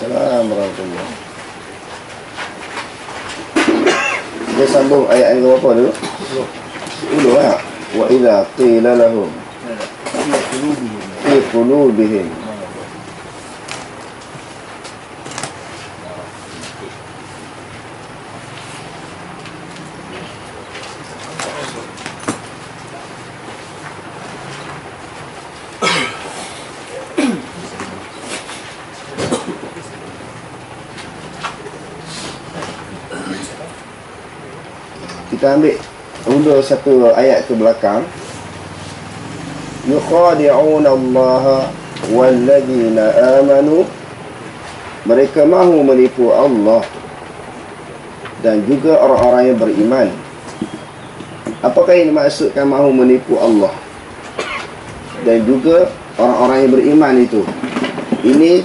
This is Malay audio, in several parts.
Waalaikumsalam warahmatullahi. Dia sambung ayat yang berapa dulu? 10 ya. Wa idza qila lahum fi qulubihim. Kita ambil undur satu ayat ke belakang. Yukhadi'una Allah walladzina amanu. Mereka mahu menipu Allah dan juga orang-orang yang beriman. Apakah yang dimaksudkan mahu menipu Allah dan juga orang-orang yang beriman itu? Ini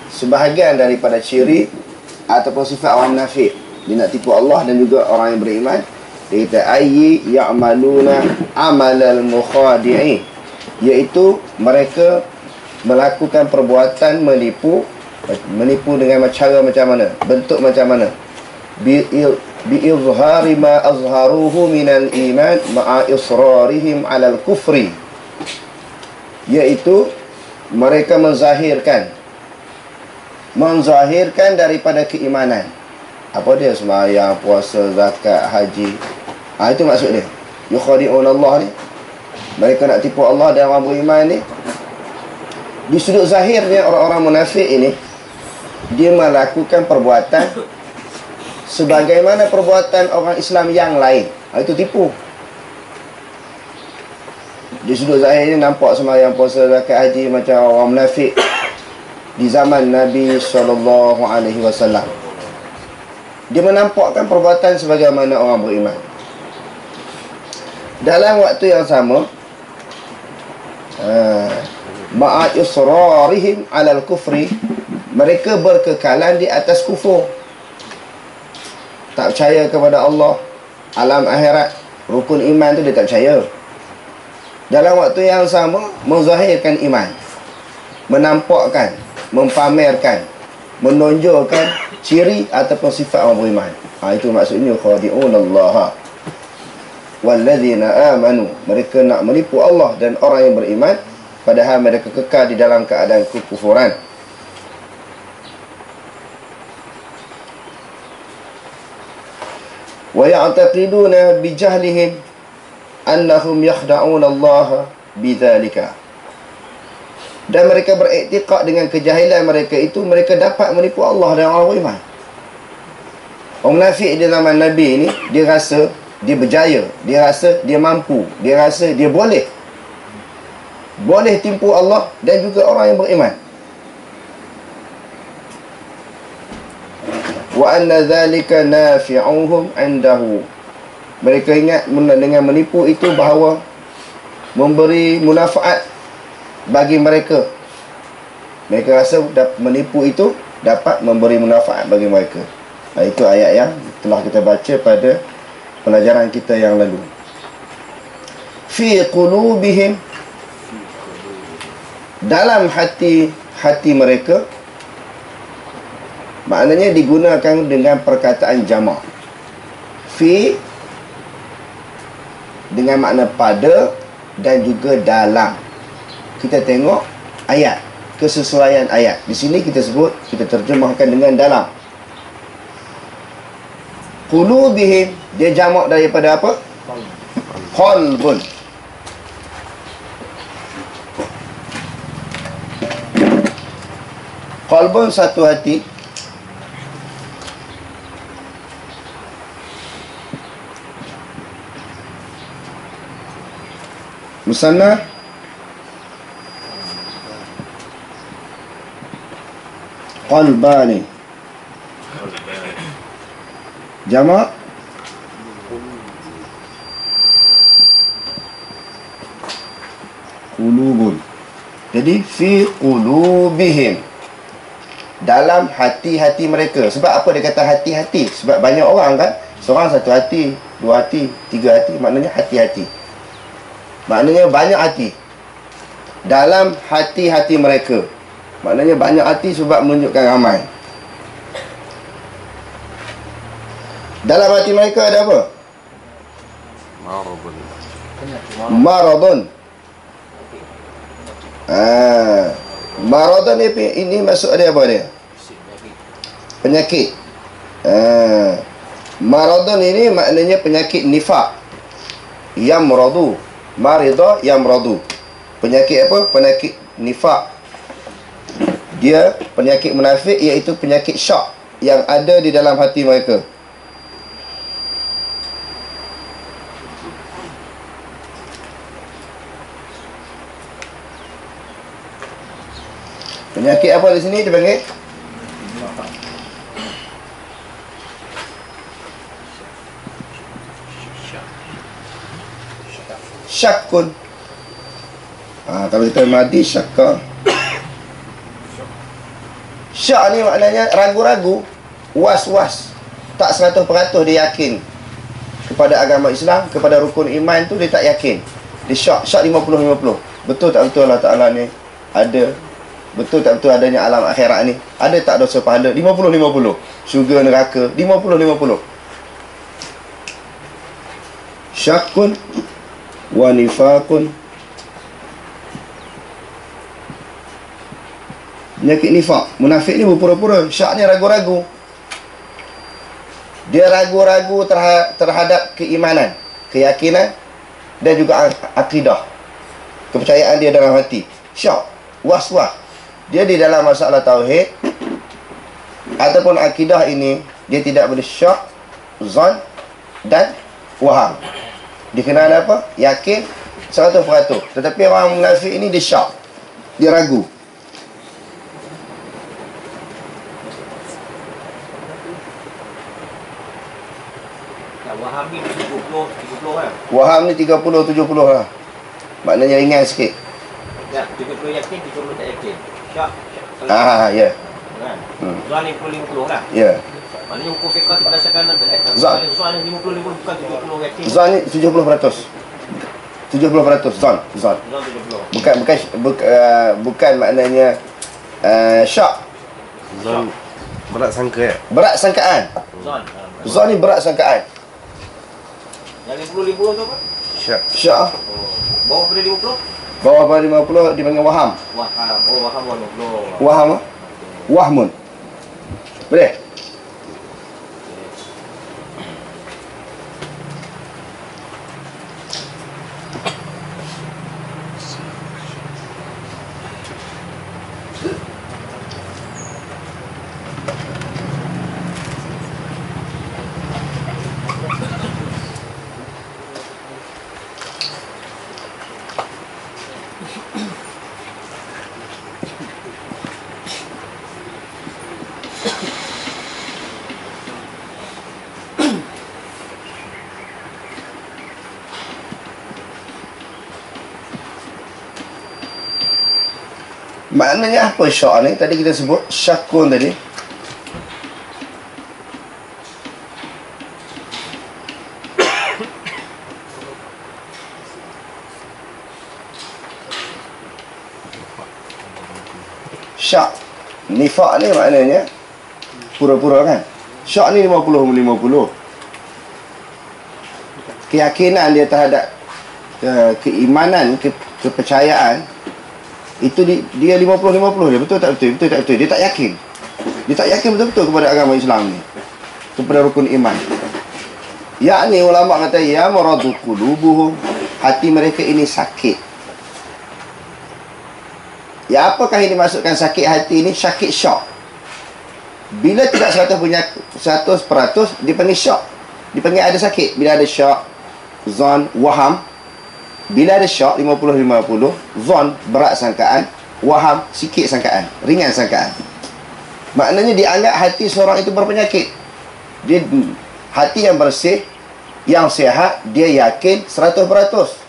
sebahagian daripada ciri ataupun sifat orang munafik. Dia nak tipu Allah dan juga orang yang beriman. Dia kata ayyi ya'maluna amalal mukhadi'i, iaitu mereka melakukan perbuatan menipu dengan cara macam mana, bentuk macam mana, bi'izhari ma azharuhu minal iman ma'a israrihim alal kufri, iaitu mereka menzahirkan daripada keimanan. Apa dia? Sembahyang, puasa, zakat, haji. Itu maksud dia. Yukhadi'un Allah ni. Mereka nak tipu Allah dan orang beriman ni. Di sudut zahirnya orang-orang munafik ini, dia melakukan perbuatan sebagaimana perbuatan orang Islam yang lain. Itu tipu. Di sudut zahirnya nampak sembahyang, puasa, zakat, haji macam orang munafik di zaman Nabi SAW. Dia menampakkan perbuatan sebagaimana orang beriman. Dalam waktu yang sama, ma'a israrihim alal kufri, mereka berkekalan di atas kufur. Tak percaya kepada Allah, alam akhirat, rukun iman tu dia tak percaya. Dalam waktu yang sama, menzahirkan iman, menampakkan, mempamerkan, menonjolkan ciri ataupun sifat orang beriman. Itu maksudnya khadi'un Allah walladzina amanu. Mereka nak menipu Allah dan orang yang beriman, padahal mereka kekal di dalam keadaan kekufuran. Wa ya'taqiduna bijahlihim annahum yakhda'un Allah bidzalika. Dan mereka beriktikad dengan kejahilan mereka itu, mereka dapat menipu Allah dan orang beriman. Orang munafik di zaman Nabi ini, dia rasa dia berjaya, dia rasa dia mampu, dia rasa dia boleh tipu Allah dan juga orang yang beriman. Wa anna dzalika nafi'uhum 'indahu. Mereka ingat dengan menipu itu bahawa memberi manfaat bagi mereka. Mereka rasa menipu itu dapat memberi manfaat bagi mereka. Itu ayat yang telah kita baca pada pelajaran kita yang lalu. Fi qulubihim, dalam hati mereka, maknanya digunakan dengan perkataan jamak. Fi dengan makna pada dan juga dalam. Kita tengok ayat, kesesuaian ayat. Di sini kita sebut, kita terjemahkan dengan dalam. Qulubihim, dia jamak daripada apa? Qalbun. Qalbun satu hati. Musanna qalbani. Jamak qulubun. Jadi fi qulubihim, dalam hati-hati mereka. Sebab apa dia kata hati-hati? Sebab banyak orang kan, seorang satu hati, dua hati, tiga hati, maknanya hati-hati. Maknanya banyak hati. Dalam hati-hati mereka. Maknanya banyak hati sebab menunjukkan ramai. Dalam hati mereka ada apa? Maradun. Maradun ini maksud dia apa dia? Penyakit. Maradun ini maknanya penyakit nifak. Yamradu. Marida yamradu. Penyakit apa? Penyakit nifak. Dia penyakit munafik, iaitu penyakit syak yang ada di dalam hati mereka. Penyakit apa di sini dipanggil? Syakun. Kalau kita mati syakka. Syak ni maknanya ragu-ragu, was-was, tak 100% dia yakin kepada agama Islam, kepada rukun iman tu dia tak yakin. Dia syak 50-50. Betul tak betul Allah Ta'ala ni ada? Betul tak betul adanya alam akhirat ni? Ada tak dosa pahala? 50-50. Syurga neraka 50-50. Syakun wa nifakun. Penyakit nifak. Munafik ni berpura-pura. Syak ni ragu-ragu. Dia ragu-ragu terhadap keimanan, keyakinan dan juga akidah, kepercayaan dia dalam hati. Syak, was-was. Dia di dalam masalah tauhid ataupun akidah ini, dia tidak boleh syak, zon dan waham. Dikenal apa? Yakin 100%. Tetapi orang munafik ini dia syak, dia ragu. Waham ni 30 kan? Waham ni 30-70 lah. Maknanya ringan sikit. Ya, 30 yakin, 30 tak yakin. Syak. Ya. Kan? Zuan ni 50 lah. Ya. Maknanya hukum fiqah tu berdasarkan Zon. Zuan ni 50 bukan 70 yakin. Zon ni 70%. 70% zon. Zuan 70. Bukan maknanya syak. Zon berat sangka ya? Berat sangkaan. Zuan. Zon ni berat sangkaan. Yang 50 tu apa? Syak. Syak Bawah pada 50? bawah pada 50 dipanggil waham. Waham. Oh, waham 50. Waham. Wahmun. Boleh? Maknanya apa syak ni? Tadi kita sebut syakun tadi. Syak. Nifak ni maknanya pura-pura kan? Syak ni 50-50. Keyakinan dia terhadap keimanan, kepercayaan itu dia 50-50 dia. Betul tak betul? Betul tak betul? Dia tak yakin. Dia tak yakin betul-betul kepada agama Islam ni, kepada rukun iman. Yakni ulama kata ya maradu qulubuhum, hati mereka ini sakit. Ya, apakah ini dimaksudkan sakit hati ini? Sakit syak. Bila tidak 100% dipanggil syak, dipanggil ada sakit. Bila ada syak, zon, waham. Bila ada syak 50-50, zon berat sangkaan, waham sikit sangkaan, ringan sangkaan. Maknanya dianggap hati seorang itu berpenyakit. Dia hati yang bersih, yang sihat, dia yakin 100%.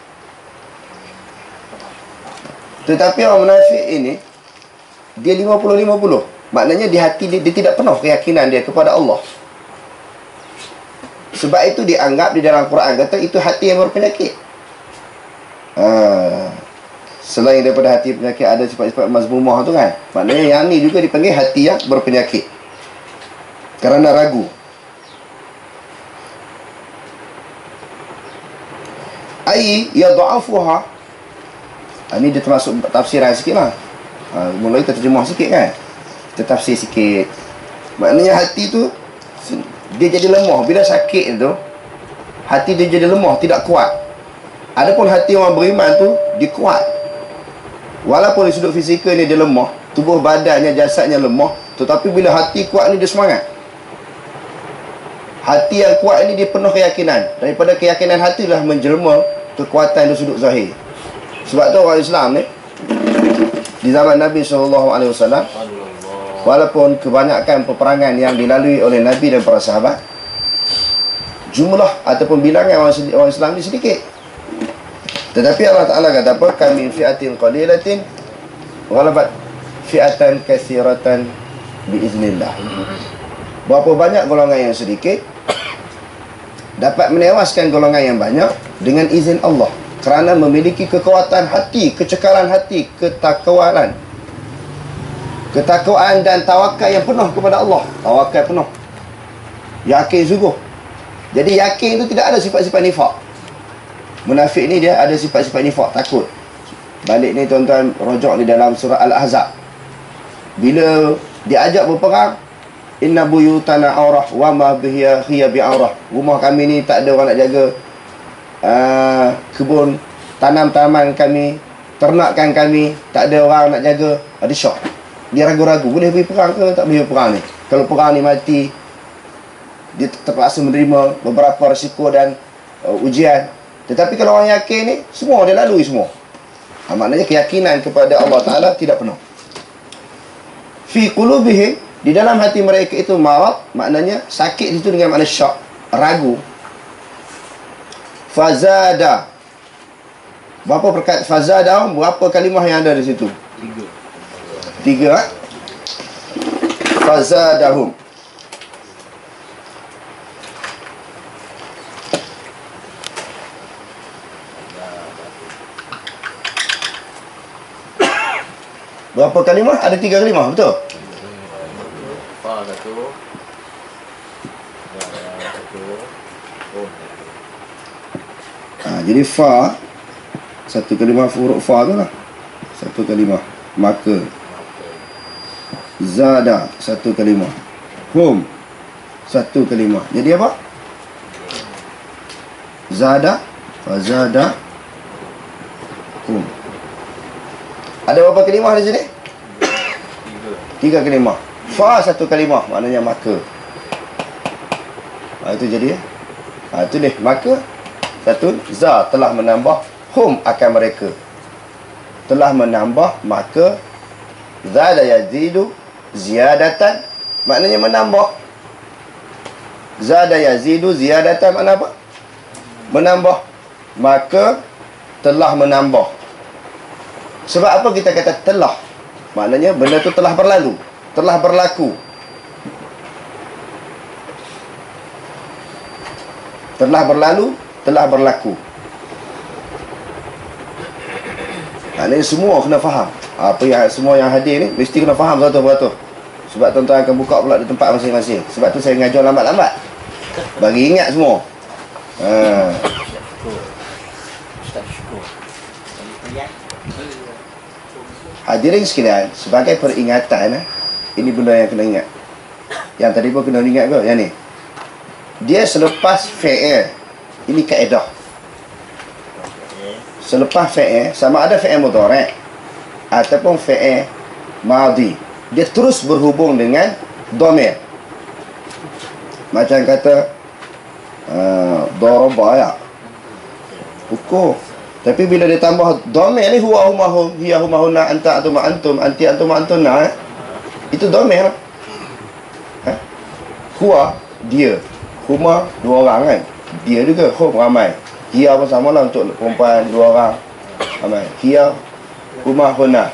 Tetapi orang munafik ini dia 50-50. Maknanya di hati dia tidak penuh keyakinan dia kepada Allah. Sebab itu dianggap di dalam Quran kata itu hati yang berpenyakit. Selain daripada hati penyakit, ada sifat-sifat mazmumah tu kan. Maknanya yang ni juga dipanggil hati yang berpenyakit kerana ragu. Ai yadha'afuha. Ini dia termasuk tafsiran sikit lah. Mula kita terjemah sikit kan. Kita tafsir sikit. Maknanya hati tu dia jadi lemah. Bila sakit tu, hati dia jadi lemah, tidak kuat. Adapun hati orang beriman tu, dia kuat. Walaupun dari sudut fizikal ni dia lemah, tubuh badannya, jasadnya lemah, tetapi bila hati kuat ni dia semangat. Hati yang kuat ni dia penuh keyakinan. Daripada keyakinan hati lah menjelma kekuatan dari sudut zahir. Sebab tu orang Islam ni di zaman Nabi SAW, walaupun kebanyakan peperangan yang dilalui oleh Nabi dan para sahabat, jumlah ataupun bilangan orang Islam ni sedikit. Tetapi Allah Ta'ala kata apa? Kami fi'atin qalilatin ghalabat fi'atan katsiratan biiznillah. Berapa banyak golongan yang sedikit dapat menewaskan golongan yang banyak dengan izin Allah, kerana memiliki kekuatan hati, kecekalan hati, ketakwaan dan tawakal yang penuh kepada Allah. Tawakal penuh, yakin sungguh. Jadi yakin itu tidak ada sifat-sifat nifak. Munafik ni dia ada sifat-sifat nifak, takut. Balik ni tuan-tuan rojok di dalam surah Al-Ahzab. Bila diajak berperang, inna buyutana aurah wa ma bihiya bi'aurah. Rumah kami ni tak ada orang nak jaga. Kebun tanam-tanaman kami, ternakan kami, tak ada orang nak jaga. Ada syok. Dia ragu-ragu, boleh pergi perang ke tak boleh perang ni? Kalau perang ni mati, dia terpaksa menerima beberapa risiko dan ujian. Tetapi kalau orang yakin ni, semua dia lalui semua. Maknanya keyakinan kepada Allah Ta'ala tidak penuh. Fi qulubihim, di dalam hati mereka itu marad, maknanya sakit itu dengan makna syak, ragu. Fazada. Berapa perkat fazada? Berapa kalimah yang ada di situ? Tiga. Fazadahum. Berapa kalimah? Ada 3 kalimah, betul? Fa satu. Jadi fa, satu kalimah huruf fa tu lah, satu kalimah. Maka zada, satu kalimah. Hum, satu kalimah. Jadi apa? Zada, fazada, hum. Ada berapa kalimah di sini? 3 kalimah. Fa satu kalimah, maknanya maka. Itu jadi itu deh, maka. Satu, za telah menambah, hum akan mereka. Telah menambah, maka zada yazidu ziyadatan, maknanya menambah. Zada yazidu ziyadatan makna apa? Menambah. Maka telah menambah. Sebab apa kita kata telah? Maknanya benda tu telah berlalu, telah berlaku. Telah berlalu, telah berlaku. Maknanya semua kena faham. Apa yang semua yang hadir ni mesti kena faham satu-satu. Sebab tuan-tuan akan buka pula di tempat masing-masing. Sebab tu saya mengajar lambat-lambat, bagi ingat semua. Hadirin sekalian, sebagai peringatan, ini benda yang kena ingat. Yang tadi pun kena ingat ke? Yang ni, dia selepas fi'il. Ini kaedah. Selepas fi'il, sama ada fi'il mudhari' ataupun fi'il madhi, dia terus berhubung dengan dhamir. Macam kata daraba ya, pukul. Tapi bila dia tambah dhamir ni, huwa huma hum, hiya huma hunna, anta antum antum, anti antum antunna, itu dhamir. Huwa dia, huma dua orang kan, dia juga, hum ramai, hiya pun sama lah untuk perempuan dua orang ramai, hiya huma hunna.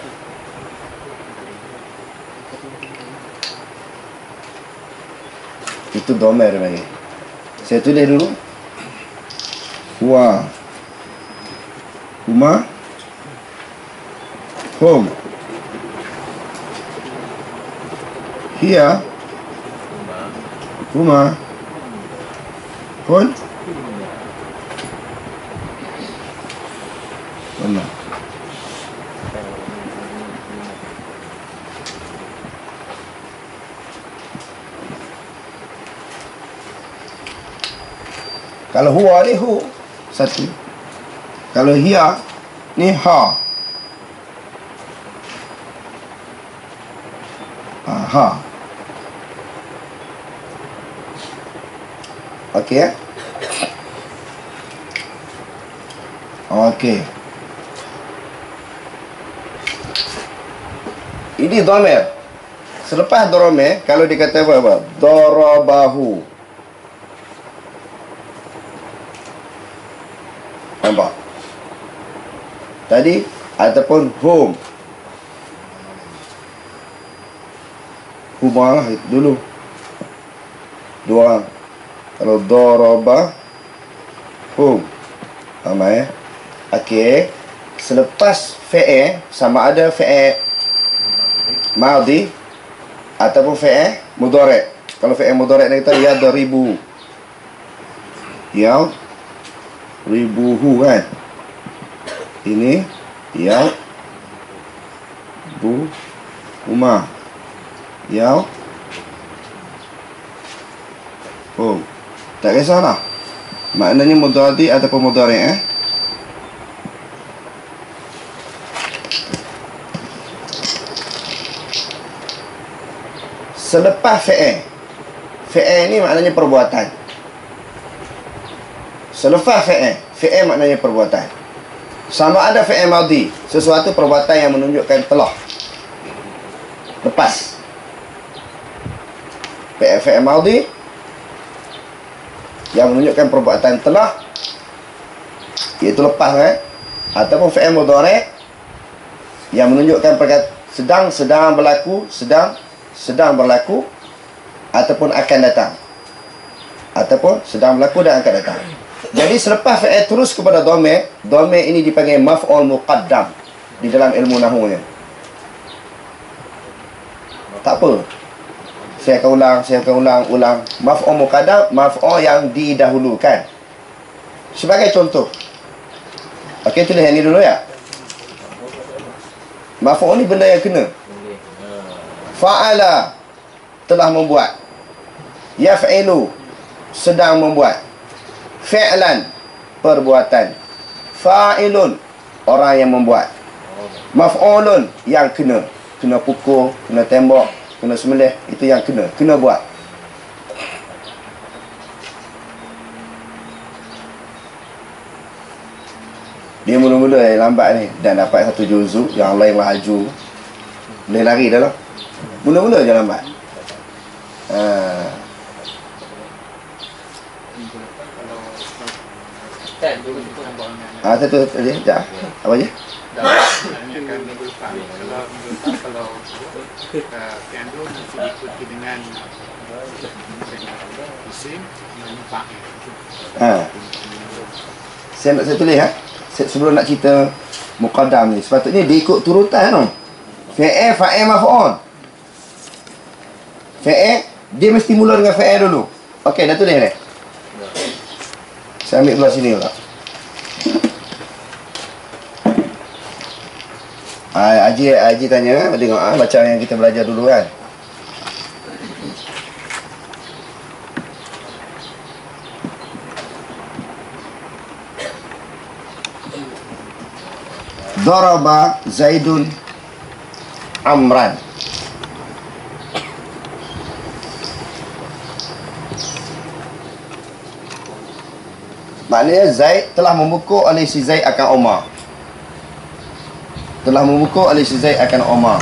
Itu dhamir lagi. Saya tulis dulu. Huwa huma hum. Hiya huma. Hun. Benar. Kalau huwa ni hu satu. Kalau hiya ni ha. Ha. Okey ya. Okey. Ini dhamir. Selepas dhamir, kalau dikata apa? Darabahu. Nampak? Tadi ataupun hum. Huma lah dulu. Dua. Kalau daraba hum. Sama ya. Okey. Selepas fi'il sama ada fi'il madhi ataupun fi'il mudhari'. Kalau fi'il mudhari' ni kita yadribu. Ya. Ribuhu kan. Ini ya bu huma ya oh tak kisahlah maknanya mudhari ataupun mudhari'. Selepas fi'il ni maknanya perbuatan. Selepas fi'il maknanya perbuatan. Sama ada fi'il madhi, sesuatu perbuatan yang menunjukkan telah lepas. Fi'il madhi yang menunjukkan perbuatan telah, iaitu lepas kan? Ataupun fi'il mudhari' yang menunjukkan sedang berlaku, sedang berlaku ataupun akan datang. Ataupun sedang berlaku dan akan datang. Jadi selepas fi'il terus kepada dhamir, dhamir ini dipanggil maf'ul muqaddam di dalam ilmu nahwu. Tak apa. Saya akan ulang. Maf'ul muqaddam, maf'ul yang didahulukan. Sebagai contoh. Okey, tulis yang ni dulu ya. Maf'ul ni benda yang kena. Fa'ala telah membuat. Yaf'ilu sedang membuat. Fi'lan perbuatan. Fa'ilun orang yang membuat. Maf'ulun yang kena pukul, kena tembak, kena sembelih, itu yang kena buat. Dia mula-mula lambat ni dan dapat satu juzuk, yang lain laju, boleh lari dah lah. Mula-mula je lambat. Satu tadi, sekejap. Apa je? Kalau kandung diikuti dengan isim menimpa. Saya tulis sebelum nak cerita muqaddam ni, sepatutnya diikut turutan tau. Fi'il, fa'il, maf'ul. Fi'il dia mesti mula dengan fi'il dulu. Okey, dah tulis ni. Saya ambil belah sini pula. Haji tanya, tengok baca yang kita belajar dulu kan. Daraba Zaidun Amran. Maknanya Zaid telah memukul oleh si Zaid akan Omar. Telah memukul oleh si Zaid akan Omar.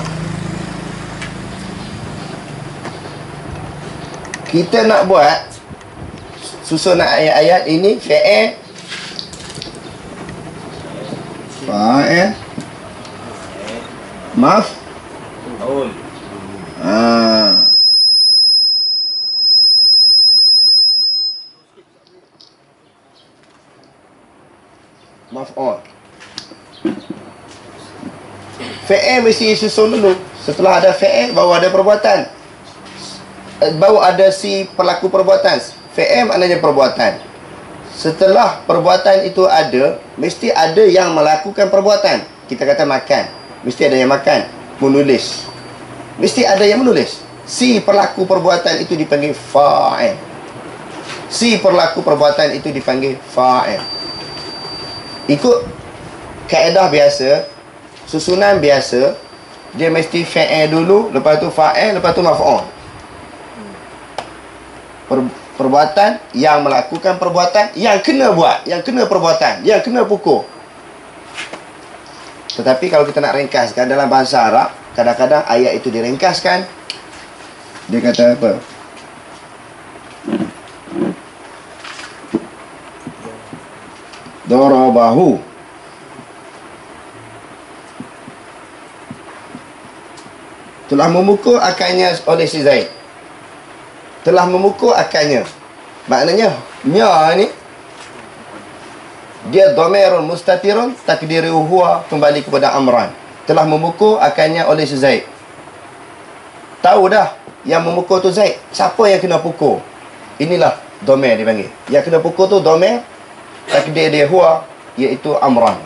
Kita nak buat susunan ayat-ayat ini fi'il, fa'il, maf'ul. Maf'ul. fi'il mesti susun dulu. Setelah ada fi'il baru ada perbuatan. Baru ada si pelaku perbuatan. Fi'il maknanya perbuatan. Setelah perbuatan itu ada, mesti ada yang melakukan perbuatan. Kita kata makan, mesti ada yang makan. Menulis, mesti ada yang menulis. Si pelaku perbuatan itu dipanggil fa'il. Si pelaku perbuatan itu dipanggil fa'il. Ikut kaedah biasa, susunan biasa, dia mesti fa'il dulu, lepas tu fa'il, lepas tu maf'ul. Perbuatan yang melakukan perbuatan, yang kena buat, yang kena perbuatan, yang kena pukul. Tetapi kalau kita nak ringkaskan dalam bahasa Arab, kadang-kadang ayat itu diringkaskan. Dia kata apa? Darabahu. Telah memukul akannya oleh si Zaid. Telah memukul akannya. Maknanya nya ni dia dhamirun mustatirun takdiruhu huwa, kembali kepada Amran. Telah memukul akannya oleh si Zaid. Tahu dah yang memukul tu Zaid. Siapa yang kena pukul? Inilah dhamir dipanggil. Yang kena pukul tu dhamir, takdir dia huwa, iaitu Amran.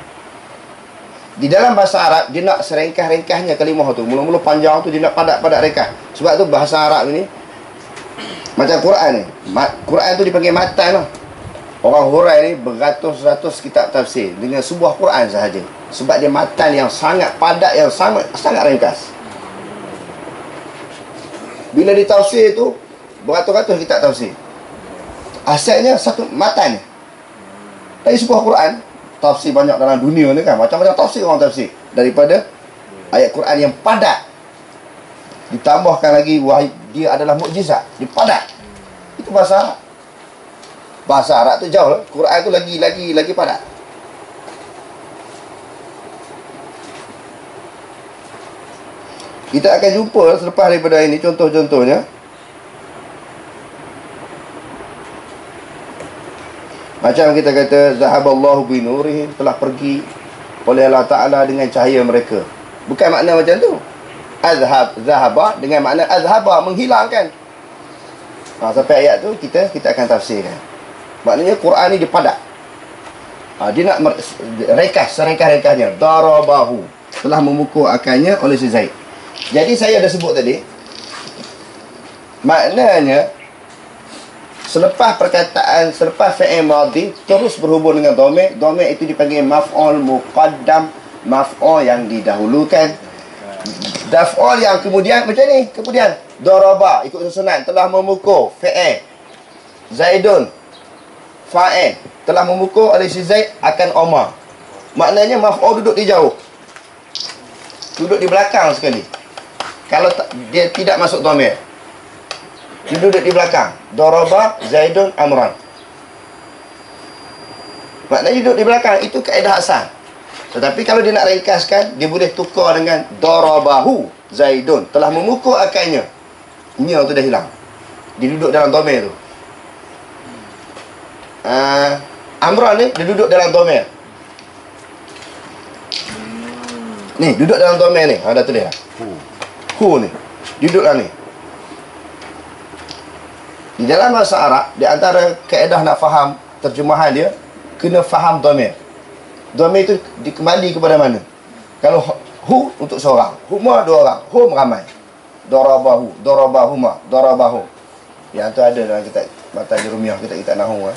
Di dalam bahasa Arab dia nak serengkah-ringkahnya kalimah tu. Mula-mula panjang tu dia nak padat-padat ringkas. Sebab tu bahasa Arab ni macam Quran ni. Quran tu dipanggil matan lah. Orang hurai ni beratus-ratus kitab tafsir dengan sebuah Quran sahaja. Sebab dia matan yang sangat padat, yang sangat ringkas. Bila ditafsir tu beratus-ratus kitab tafsir. Asalnya satu matan ni. Dari sebuah Quran, tafsir banyak dalam dunia ni kan. Macam-macam tafsir orang tafsir. Daripada ayat Quran yang padat. Ditambahkan lagi wahai dia adalah mukjizat. Dia padat. Itu bahasa Arab. Bahasa Arab tu jauh lah. Quran tu lagi padat. Kita akan jumpa selepas daripada ini contoh-contohnya. Macam kita kata zahaballahu binurihim, telah pergi oleh Allah Ta'ala dengan cahaya mereka. Bukan makna macam tu. Zahaba dengan makna azhaba, menghilangkan. Sampai ayat tu kita akan tafsirkan. Maknanya Quran ni dia padat. Dia nak ringkas, serengkah-ringkasnya. Darabahu, telah memukul akannya oleh si Zaid. Jadi saya dah sebut tadi, maknanya selepas perkataan, selepas fi'il madhi terus berhubung dengan dhamir. Dhamir itu dipanggil maf'ul muqaddam, maf'ul yang didahulukan. Daf'ul yang kemudian macam ni. Kemudian daraba, ikut susunan, telah memukul fi'il. Zaidun fa'il, telah memukul oleh si Zaid akan Omar. Maknanya maf'ul duduk di jauh, duduk di belakang sekali. Kalau dia tidak masuk dhamir, dia duduk di belakang. Daraba Zaidun Amran. Maknanya duduk di belakang. Itu kaedah asal. Tetapi kalau dia nak ringkaskan, dia boleh tukar dengan darabahu Zaidun, telah memukul akannya. Nya tu dah hilang. Dia duduk dalam dhamir tu. Amran ni dia duduk dalam dhamir. Ni duduk dalam dhamir ni. Dah tulis dah. Hu ni duduk dalam ni. Di dalam bahasa Arab, di antara kaedah nak faham terjemahan dia, kena faham dhamir. Dhamir itu dikembali kepada mana? Kalau hu untuk seorang, huma dua orang, hum ramai. Darabahu, darabahuma, darabahu. Yang tu ada dalam kitab mata Jurumiyah, kitab Nahwu.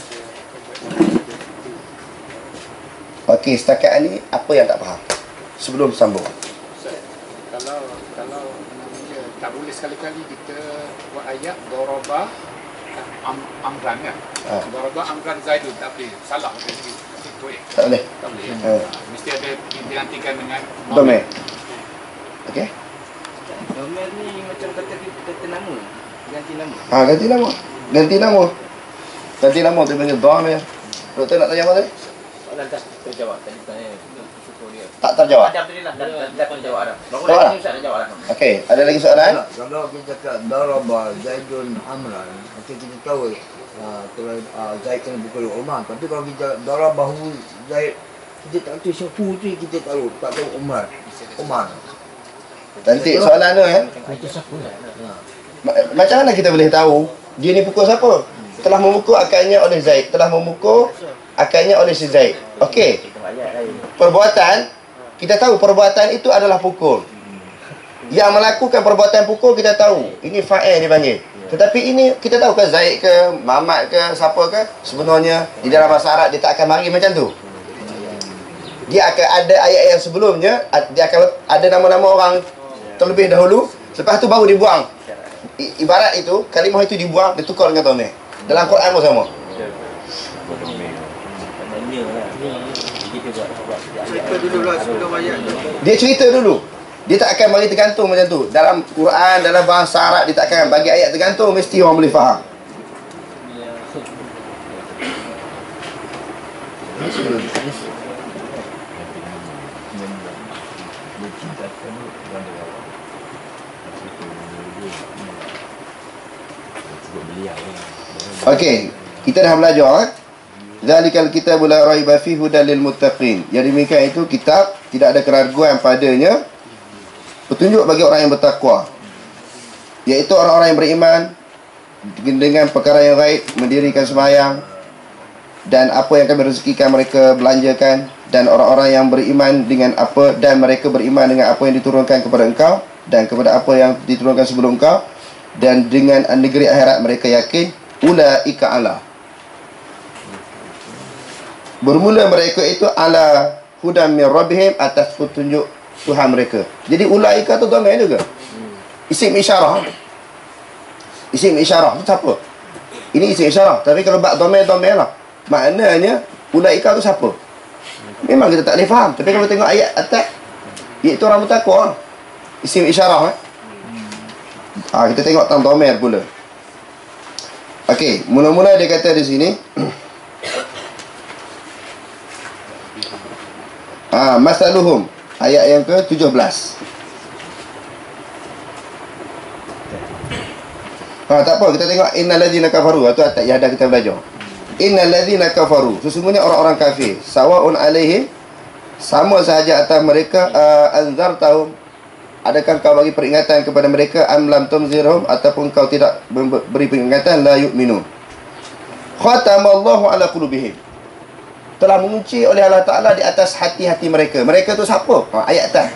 Okey, setakat ni apa yang tak faham sebelum sambung? Kalau tak boleh sekali-kali kita buat ayat daraba Amran kan? Daraba Amran Zaidun, tak boleh. Salah dari situ ya. Tak boleh. Tak boleh. Mesti ada digantikan dengan dhamir. Okey. Dhamir ni macam kata nama. Ganti nama. Ganti nama. Ganti nama tu panggil dhamir. Doktor nak tanya apa tadi? Soalan dah terjawab tadi tanya syukur dia. Tak terjawab. Ada alhamdulillah dah terjawab dah. Baru Jawab ni Ustaz dah jawab dah. Okey, ada lagi soalan? Kalau kita cakap daraba Zaidun Amran, macam kita tahu Zaid kena pukul Umar. Tapi kalau kita darabahu Zaid, kita tak tahu siapa tu, kita tahu, tak tahu Umar. Cantik soalan tu Macam mana kita boleh tahu dia ni pukul siapa? Telah memukul akalnya oleh Zaid, telah memukul akalnya oleh si Zaid. Okey. Perbuatan, kita tahu perbuatan itu adalah pukul. Yang melakukan perbuatan pukul kita tahu. Ini fa'il dipanggil. Tetapi ini kita tahu ke Zaid ke Mamat ke siapa ke, sebenarnya di dalam bahasa Arab dia tak akan mari macam tu. Dia akan ada ayat yang sebelumnya, dia akan ada nama-nama orang terlebih dahulu, lepas tu baru dibuang. Ibarat itu, kalimah itu dibuang, ditukar dengan domir. Dalam Quran pun sama. Dia cerita dulu. Dia tak akan bagi tergantung macam tu. Dalam Quran, dalam bahasa Arab, dia tak akan bagi ayat tergantung, mesti orang boleh faham. Okey, kita dah belajar Zalikal kitabul la raiba fihi hudal lil muttaqin. Yang demikian itu kitab tidak ada keraguan padanya, petunjuk bagi orang yang bertakwa, iaitu orang-orang yang beriman dengan perkara yang gaib, mendirikan sembahyang dan apa yang kami rezekikan mereka belanjakan, dan orang-orang yang beriman dengan apa, dan mereka beriman dengan apa yang diturunkan kepada engkau dan kepada apa yang diturunkan sebelum engkau, dan dengan negeri akhirat mereka yakin. Ulaika ala, bermula mereka itu ala hudan min rabbihim, atas petunjuk Tuhan mereka. Jadi ulaika tu dhamir juga. Isim isyarah. Isim isyarah tu siapa? Ini isim isyarah. Tapi kalau bab dhamir lah. Maknanya ulaika tu siapa? Memang kita tak boleh faham. Tapi kalau tengok ayat atas, iaitu orang bertakwa. Isim isyarah. Kita tengok tentang dhamir pula. Okey, mula-mula dia kata di sini masaluhum, ayat yang ke-17. Tak apa, kita tengok innal ladzina kafaru. Itu ayat yang dah kita belajar. Innal ladzina kafaru, sesungguhnya orang-orang kafir, sawaun alaihim, sama sahaja atas mereka, anzartahum, adakah kau bagi peringatan kepada mereka, am lam tunzirhum, ataupun kau tidak beri peringatan, la yu'minun. Khatamallahu ala qulubihim, telah mengunci oleh Allah Ta'ala di atas hati-hati mereka. Mereka tu siapa? Ayat atas.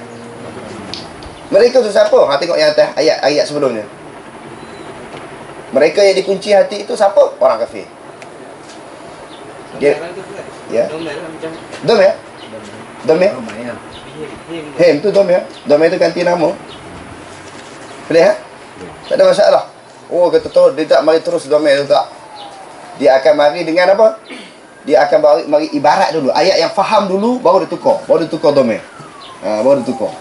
Mereka tu siapa? Tengok yang atas ayat sebelumnya. Mereka yang dikunci hati itu siapa? Orang kafir. Dia, ya. Domir. Domir. Hem tu domir. Domir tu ganti nama. Boleh tak ada masalah. Kata tu dia tak mari terus domir tu tak. Dia akan mari dengan apa? Dia akan mari ibarat dulu. Ayat yang faham dulu, baru dia tukar. Baru dia tukar domir. Baru dia tukar.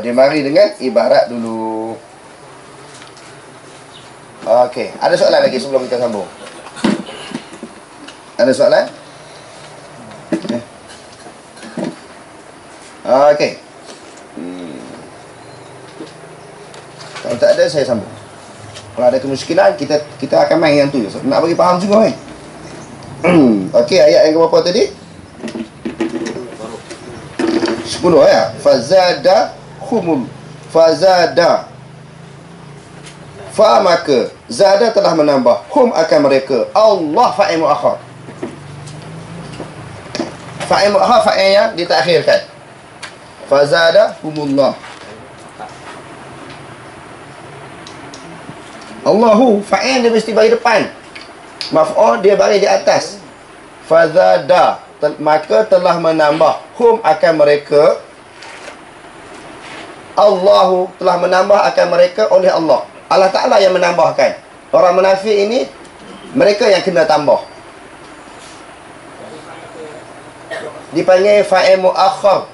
Dia mari dengan ibarat dulu. Okey, ada soalan lagi sebelum kita sambung? Ada soalan? Okey. Kalau tak ada, saya sambung. Kalau ada kemusykilan, kita akan main yang tu. Nak bagi faham juga kan? Okey, ayat yang berapa tadi? 10 ya. Fazada. Fa maka zada telah menambah hum akan mereka. Allah fa'il mu'akhir. Fa'il mu'akhir, fa'il yang ditakhirkan. Fazada humullah. Allahu fa'il dia mesti bagi depan. Maf'ul dia bagi di atas. Fazada maka telah menambah hum akan mereka. Allahu telah menambah akan mereka oleh Allah. Allah Ta'ala yang menambahkan. Orang munafik ini, mereka yang kena tambah. Dipanggil fa'il mu'akhir.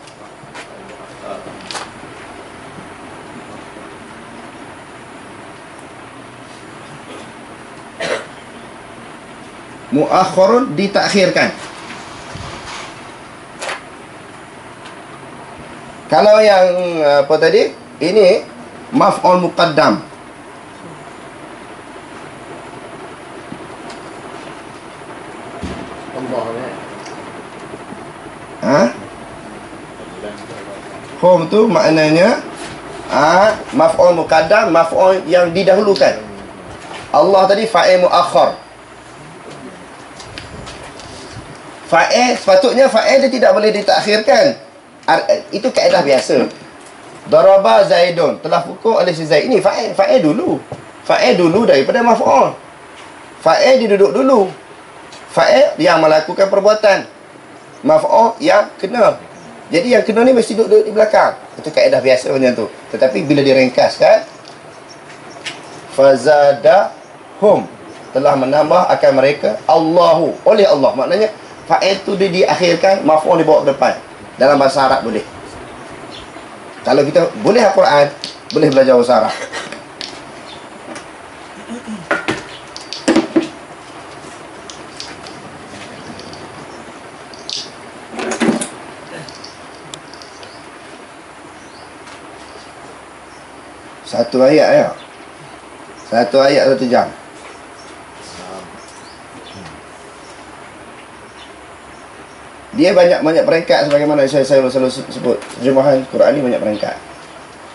Mu'akhirun ditakhirkan. Kalau yang apa tadi? Ini maf'ul muqaddam. Hum tu maknanya maf'ul muqaddam, maf'ul yang didahulukan. Allah tadi fa'il muakhar. Fa'il, sepatutnya fa'il dia tidak boleh ditakhirkan. Itu kaedah biasa. Daraba Zaidun, telah pukul oleh si Zaid. Ini fa'il dulu. Fa'il dulu daripada maf'ul. Fa'il diduduk dulu. Fa'il yang melakukan perbuatan. Maf'ul yang kena. Jadi yang kena ni mesti duduk di belakang. Itu kaedah biasa macam tu. Tetapi bila diringkaskan, fazadahum, telah menambah akan mereka Allahu, oleh Allah. Maknanya fa'il tu dia diakhirkan, maf'ul dibawa ke depan. Dalam bahasa Arab boleh. Kalau kita boleh Al-Quran, boleh belajar bahasa Arab. Satu ayat ya. Satu ayat 1 jam. Dia banyak peringkat sebagaimana saya selalu sebut. Terjemahan Quran ni banyak peringkat.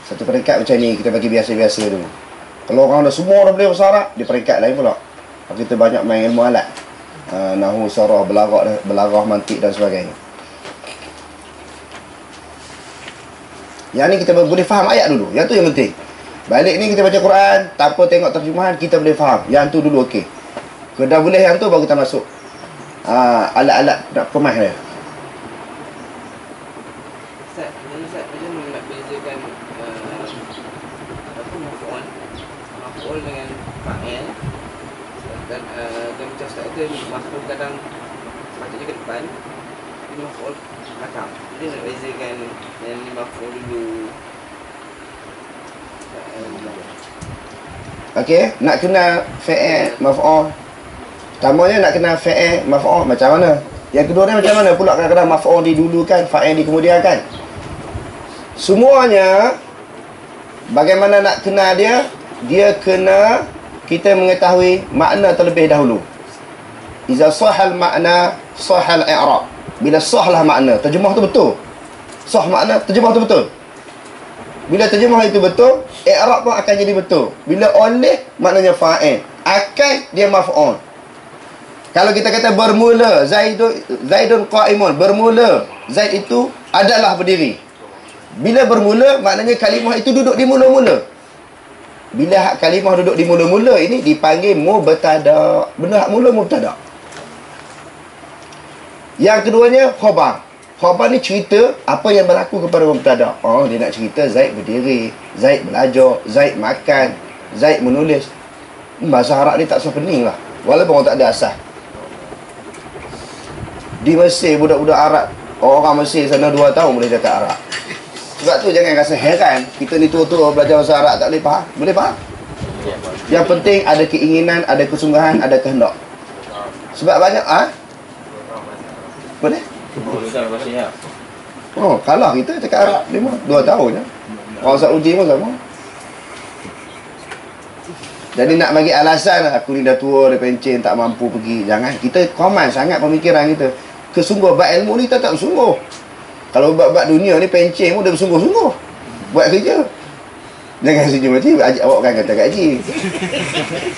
Satu peringkat macam ni kita bagi biasa-biasa dulu. Kalau orang dah semua dah boleh bahasa Arab, dia peringkat lain pula. Kalau kita banyak main ilmu alat, nahwu, sarah, belaghah, mantik dan sebagainya. Yang ni kita boleh faham ayat dulu. Yang tu yang penting. Balik ni kita baca Quran, tanpa tengok terjemahan, kita boleh faham. Yang tu dulu okey. Kalau dah boleh yang tu, baru kita masuk alat-alat nak kemas dia. Ustaz, macam mana nak bezakan maf'ul dengan fa'il? Dan macam Ustaz kata, maf'ul kadang sepatutnya ke depan, ini maf'ul belakang. Jadi nak bezakan yang ni maf'ul dulu. Okey, nak kenal fa'il maf'ul. Pertamanya nak kenal fa'il maf'ul macam mana? Yang kedua ni macam mana pula kadang-kadang maf'ul didulukan, fa'il dikemudiankan. Semuanya bagaimana nak kenal dia? Dia kena kita mengetahui makna terlebih dahulu. Iza sahal makna, sahal i'rab. Bila sahlah makna, terjemah tu betul. Sah makna, terjemah tu betul. Bila terjemah itu betul, i'rab pun akan jadi betul. Bila oleh, maknanya fa'il. Akan, dia maf'ul. Kalau kita kata bermula, Zaidun qa'imun, bermula, Zaid itu adalah berdiri. Bila bermula, maknanya kalimah itu duduk di mula-mula. Bila kalimah duduk di mula-mula, ini dipanggil mubtada. Benda hak mula mubtada. Yang keduanya, khabar. Khabar ni cerita apa yang berlaku kepada mubtada. Oh, dia nak cerita Zaid berdiri, Zaid belajar, Zaid makan, Zaid menulis. Bahasa Arab ni tak sepening lah. Walaupun orang tak ada asas. Di Mesir, budak-budak Arab, orang Mesir sana 2 tahun boleh cakap Arab. Sebab tu jangan rasa heran. Kita ni tua-tua belajar bahasa Arab tak boleh faham. Boleh faham. Yang penting ada keinginan, ada kesungguhan, ada kehendak. Sebab banyak boleh? Oh, kalah kita cakap Arab 2 tahun je. Orang Saudi pun sama. Jadi nak bagi alasan aku ni dah tua, dah pencen, tak mampu pergi. Jangan. Kita command sangat pemikiran kita. Kesungguh bab ilmu ni tak bersungguh. Kalau bab dunia ni pencen pun dah bersungguh-sungguh buat kerja. Jangan senyum mati awak kan kata gaji.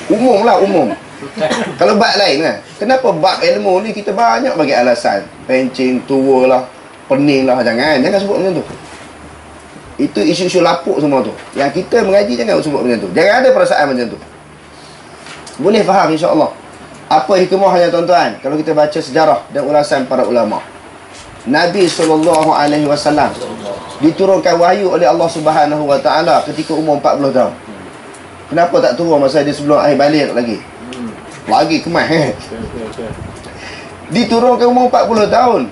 Umum lah, umum. Kalau bab lain lah. Kenapa bab ilmu ni kita banyak bagi alasan. Pencen, tua lah, pening lah. Jangan sebut macam tu. Itu isu-isu lapuk semua tu. Yang kita mengaji jangan sebut macam tu. Jangan ada perasaan macam tu. Boleh faham insya-Allah. Apa hikmahnya tuan-tuan? Kalau kita baca sejarah dan ulasan para ulama. Nabi SAW diturunkan wahyu oleh Allah Subhanahu Wa Taala ketika umur 40 tahun. Kenapa tak turun masa dia sebelum akhir balik lagi? Lagi kemas Diturunkan umur 40 tahun.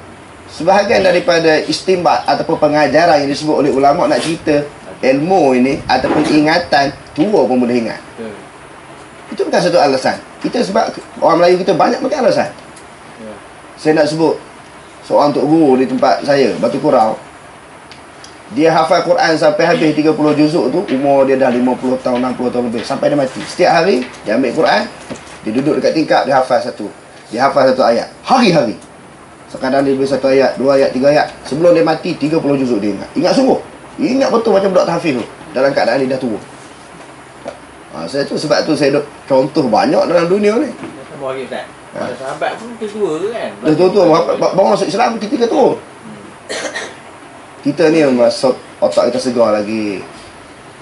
Sebahagian daripada istimbat ataupun pengajaran yang disebut oleh ulama nak cerita ilmu ini ataupun ingatan, tua pun boleh ingat. Itu bukan satu alasan. Kita sebab orang Melayu kita banyak pakai alasan. Saya nak sebut seorang tok guru di tempat saya, Batu Kurau. Dia hafal Quran sampai habis 30 juzuk tu, umur dia dah 50 tahun, 60 tahun lebih, sampai dia mati. Setiap hari dia ambil Quran, dia duduk dekat tingkap, dia hafal satu ayat. Hari-hari. Sekadar dia beli 1 ayat, 2 ayat, 3 ayat. Sebelum dia mati 30 juzuk dia ingat. Ingat sungguh. Ingat betul macam budak tahfiz tu. Dalam keadaan dia dah tua. Saya tu sebab tu saya contoh banyak dalam dunia ni. Sama lagi Ustaz. Ada sahabat pun tua kan. Dah tua-tua baru masuk Islam kita tua. Kita ni masuk otak kita segar lagi.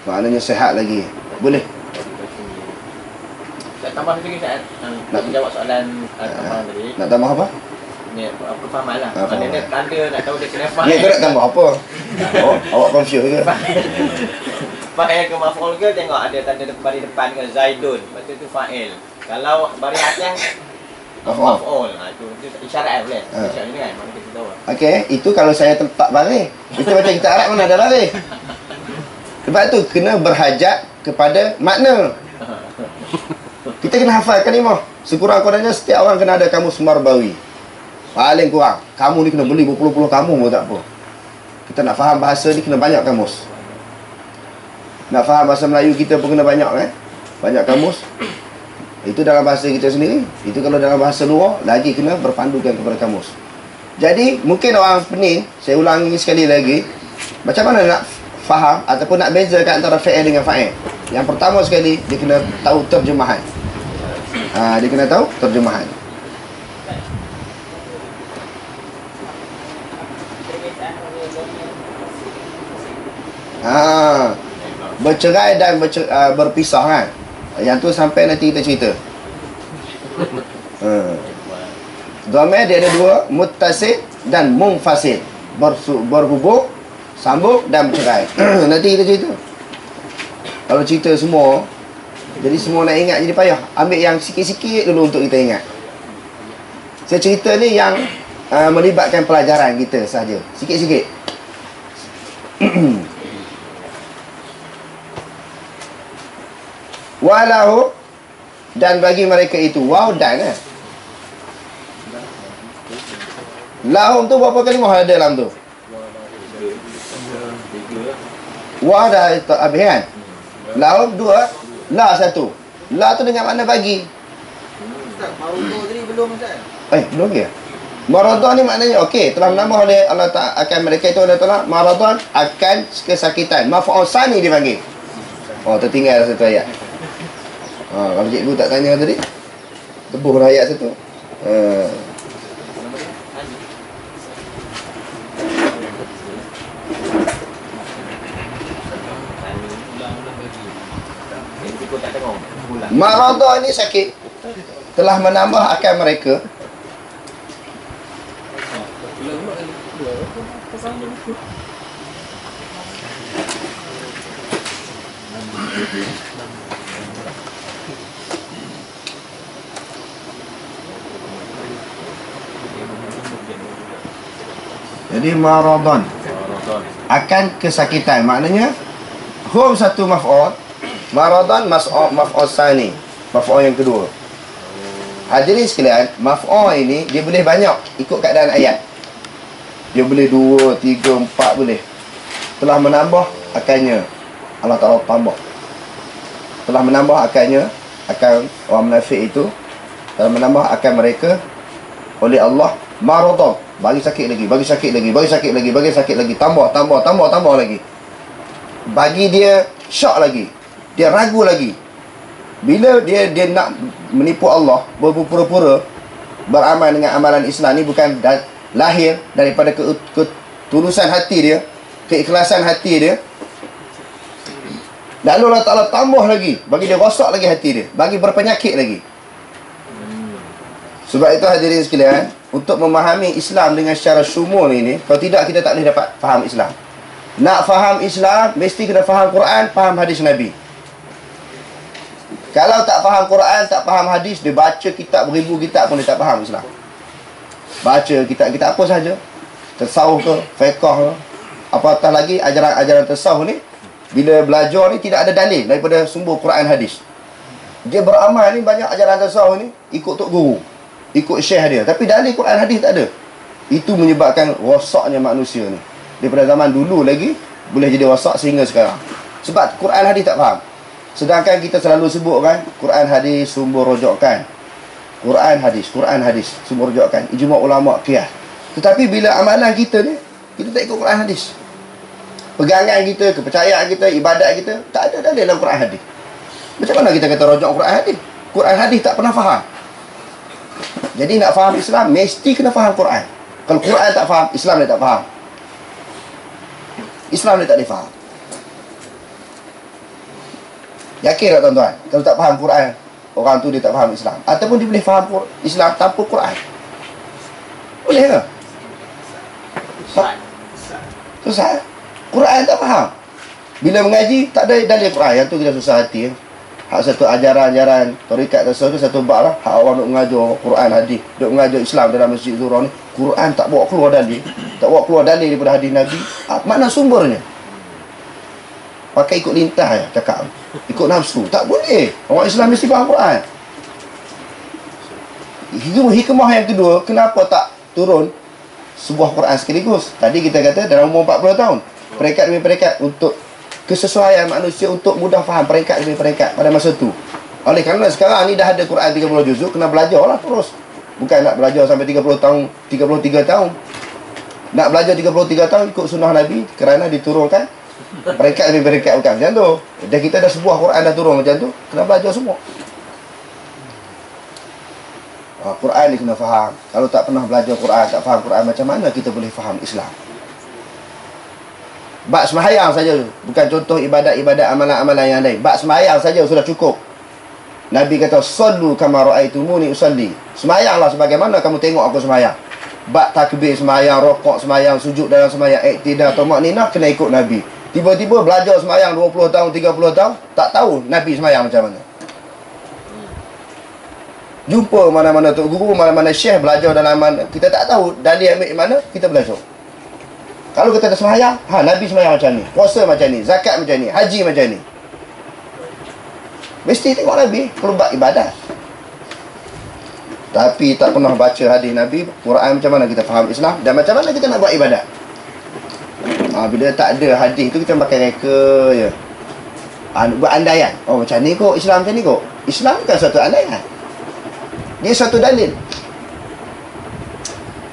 Maknanya sihat lagi. Boleh. Tak tambah sikit Ustaz. Nak jawab soalan tambahan tadi. Nak tambah apa? Ni perfahaman lah. Faham. Mana dia tanda nak tahu dia kenapa. Ni kau nak tambah apa? Awak confuse ke? Fa'il ke maf'ul ke, tengok ada tanda baris depan ke Zaidun. Lepas tu fa'il. Kalau baris atas maf'ul. Itu isyarat boleh. Isyarat ni kan mana kita tahu. Okey, itu kalau saya tempat baris. Itu macam kita Arab mana ada baris. Sebab tu kena berhajat kepada makna. Kita kena hafal kalimah. Sekurang-kurangnya setiap orang kena ada kamus marbawi. Paling kurang. Kamu ni kena beli berpuluh-puluh kamus pun tak apa. Kita nak faham bahasa ni kena banyak kamus. Nak faham bahasa Melayu kita pun kena banyak kan? Banyak kamus. Itu dalam bahasa kita sendiri. Itu kalau dalam bahasa luar lagi kena berpandukan kepada kamus. Jadi mungkin orang pening, saya ulangi sekali lagi, macam mana nak faham ataupun nak bezakan antara fa'il dengan fa'il. Yang pertama sekali dia kena tahu terjemahan. Dia kena tahu terjemahan. Bercerai dan berpisah kan. Yang tu sampai nanti kita cerita. Dhamir dia ada dua, muttasil dan munfasil. Berhubung, sambung dan bercerai. Nanti kita cerita. Kalau cerita semua, jadi semua nak ingat jadi payah. Ambil yang sikit-sikit dulu untuk kita ingat. Saya cerita ni yang melibatkan pelajaran kita sahaja. Sikit-sikit. Walahu, dan bagi mereka itu. Waw dan lahum tu berapa kalimah ada dalam tu? Waw dah habis kan? Lahum 2, la 1. La tu dengan makna bagi. Ustaz, marudu tadi belum Ustaz. Belum ke? Maradah ni maknanya okey, telah menambah oleh Allah Ta'ala akan mereka itu Allah Ta'ala. Maradah akan kesakitan. Maf'ul sani dipanggil. Tertinggal satu ayat. Kalau cikgu tak tanya tadi, tebuh ayat satu. Maradah ni sakit. Telah menambah akan mereka. Jadi maradan akan kesakitan. Maknanya hum satu maf'ul, maradan maf'ul sani, maf'ul yang kedua. Hadirin sekalian, maf'ul ini dia boleh banyak ikut keadaan ayat. Dia boleh 2, 3, 4 boleh. Telah menambah akannya Allah Ta'ala tambah. Telah menambah akannya akan orang munafik itu, telah menambah akan mereka oleh Allah maradan. Bagi sakit lagi, bagi sakit lagi, bagi sakit lagi, bagi sakit lagi, tambah lagi. Bagi dia syok lagi. Dia ragu lagi. Bila dia nak menipu Allah, berpura-pura beramal dengan amalan Islam ni bukan lahir daripada ketulusan hati dia, keikhlasan hati dia. Lalu Allah Ta'ala tambah lagi, bagi dia rosak lagi hati dia, bagi berpenyakit lagi. Sebab itu hadirin sekalian, untuk memahami Islam dengan secara syumul ini, kalau tidak kita tak boleh dapat faham Islam. Nak faham Islam, mesti kena faham Quran, faham hadis Nabi. Kalau tak faham Quran, tak faham hadis, dia baca kitab beribu kitab pun dia tak faham Islam. Baca kitab-kitab apa sahaja, tasawuf ke, fiqh ke, apatah lagi ajaran-ajaran tasawuf ni, bila belajar ni tidak ada dalil daripada sumber Quran hadis. Dia beramal ni banyak ajaran tasawuf ni ikut tok guru, ikut syekh dia, tapi dalil Quran hadis tak ada. Itu menyebabkan rosaknya manusia ni. Daripada zaman dulu lagi boleh jadi rosak sehingga sekarang. Sebab Quran hadis tak faham. Sedangkan kita selalu sebut kan, Quran hadis sumber rujukan. Quran hadis sumber rujukan. Ijma' ulama qiyas. Tetapi bila amalan kita ni, kita tak ikut Quran hadis. Pegangan kita, kepercayaan kita, ibadat kita, tak ada dalil dalam Quran hadis. Macam mana kita kata rojak Quran hadis? Quran hadis tak pernah faham. Jadi nak faham Islam, mesti kena faham Quran. Kalau Quran tak faham, Islam dia tak faham. Islam dia tak difaham. Yakin tak tuan-tuan? Kalau tak faham Quran, orang tu dia tak faham Islam. Ataupun dia boleh faham Islam tanpa Quran. Boleh ke? Susah. Quran tak faham. Bila mengaji, tak ada dalil Quran. Yang tu kita susah hati. Hak satu ajaran-ajaran tarekat tasawuf tu satu bab lah. Hak orang duk mengajar Quran hadis, duk mengajar Islam dalam Masjid Zura ni. Quran tak bawa keluar dalil. Tak bawa keluar dalil daripada hadis Nabi. Mana sumbernya? Pakai ikut lintah ya cakap. Ikut nafsu. Tak boleh. Orang Islam mesti faham Quran. Hikmah yang kedua, kenapa tak turun sebuah Quran sekaligus? Tadi kita kata dalam umur 40 tahun. Peringkat demi peringkat untuk kesesuaian manusia untuk mudah faham peringkat demi peringkat pada masa tu. Oleh kerana sekarang ni dah ada Quran 30 juzuk, kena belajarlah terus. Bukan nak belajar sampai 30 tahun, 33 tahun. Nak belajar 33 tahun ikut sunnah Nabi kerana diturunkan peringkat demi peringkat, bukan macam tu. Dan kita dah sebuah Quran dah turun macam tu, kena belajar semua. Quran ni kena faham. Kalau tak pernah belajar Quran, tak faham Quran, macam mana kita boleh faham Islam? Bab sembahyang saja, bukan contoh ibadat-ibadat amalan-amalan yang lain. Bab sembahyang saja sudah cukup. Nabi kata, "Sallu kama ra'aitumuni usalli." Sembahyanglah sebagaimana kamu tengok aku sembahyang. Bab takbir sembahyang, rokok sembahyang, sujud dalam sembahyang, iktidal, tamakninah, kena ikut Nabi. Tiba-tiba belajar sembahyang 20 tahun, 30 tahun, tak tahu Nabi sembahyang macam mana. Jumpa mana-mana tok guru, mana-mana syekh belajar dalam mana, kita tak tahu dalil ambil mana, kita belajar. Kalau kita dah sembahyang, Nabi sembahyang macam ni, puasa macam ni, zakat macam ni, haji macam ni. Mesti tengok Nabi, perlu buat ibadat. Tapi tak pernah baca hadis Nabi, Quran, macam mana kita faham Islam, dan macam mana kita nak buat ibadat. Bila tak ada hadis tu, kita pakai reka je. Buat andaian. Oh macam ni kok, Islam macam ni kok. Islam bukan satu andaian, dia satu dalil.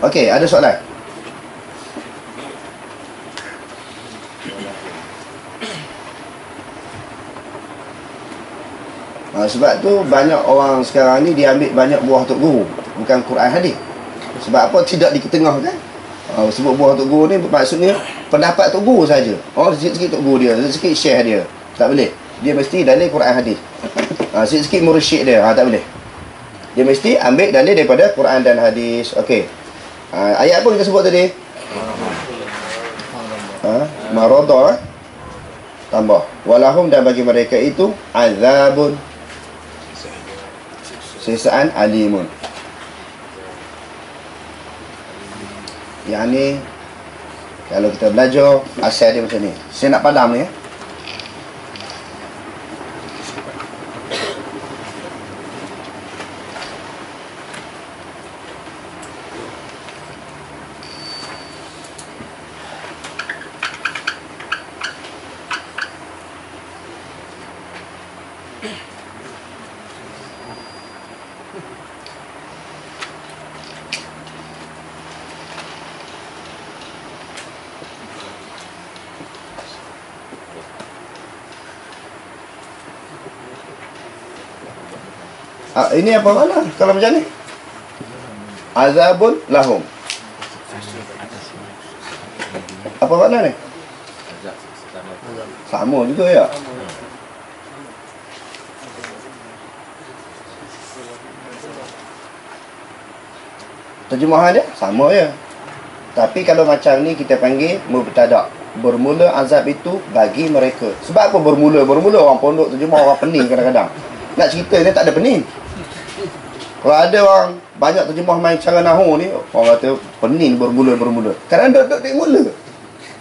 Okey, ada soalan? Sebab tu banyak orang sekarang ni dia ambil banyak buah Tok Guru, bukan Quran hadis. Sebab apa? Tidak diketengahkan. Sebut buah Tok Guru ni maksudnya pendapat Tok Guru saja. Sikit-sikit Tok Guru dia, sikit syekh dia. Tak boleh. Dia mesti dalil Quran hadis. Sikit-sikit mursyid dia, tak boleh. Dia mesti ambil dalil daripada Quran dan hadis. Okey. Ayat apa kita sebut tadi? Marada, tambah. Walahum, dan bagi mereka itu azabun, siksaan alimun. Yang ni kalau kita belajar asal dia macam ni. Saya nak padam ni ya. Ini apa makna kalau macam ni? Azabun lahum. Apa makna ni? Sama juga ya. Terjemahan dia sama ya. Tapi kalau macam ni kita panggil mubtada'. Bermula azab itu bagi mereka. Sebab apa bermula? Bermula orang pondok terjemah orang pening kadang-kadang. Nak cerita ni tak ada pening. Kalau ada orang banyak terjemah main cara nahu ni, orang kata pening bermula-bermula. Kadang duduk mula.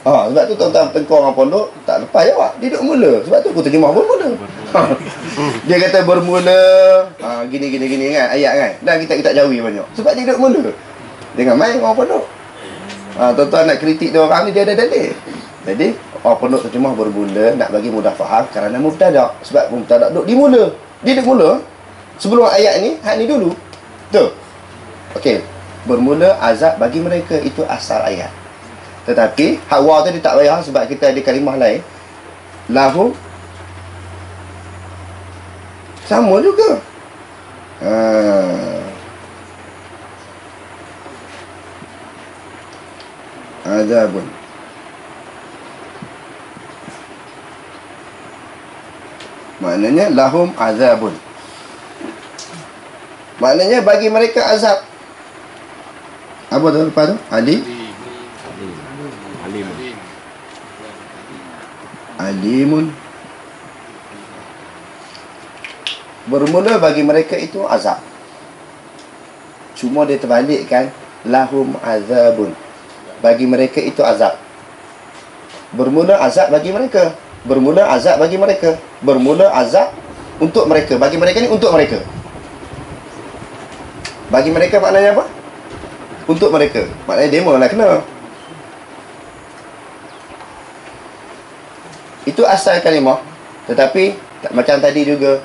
Sebab tu tuan-tuan tengkor orang pondok tak lepas jawab. Dia duduk mula. Sebab tu aku terjemah bermula. Dia kata bermula gini kan ayat kan. Dan kita jawi banyak. Sebab dia duduk mula. Jangan main orang pondok. Tuan-tuan nak kritik dia orang ni, dia ada dalil. Jadi orang pondok terjemah bermula nak bagi mudah faham kerana mubtada'. Sebab mubtada' duduk di mula. Dia duduk mula sebelum ayat ni, hak ni dulu. Betul? Okey. bermula azab bagi mereka. Itu asal ayat. Tetapi hawa tu dia tak payah sebab kita ada kalimah lain. Lahum sama juga. Azabun. Maknanya lahum azabun. Maknanya bagi mereka azab. Apa tu lepas tu? Alimun. Bermula bagi mereka itu azab. Cuma dia terbalikkan, lahum azabun. Bagi mereka itu azab. Bermula azab bagi mereka. Bermula azab bagi mereka. Bermula azab untuk mereka. Bagi mereka ni untuk mereka. Bagi mereka maknanya apa? Untuk mereka. Maknanya demo lah kena. Itu asal kalimah. Tetapi macam tadi juga,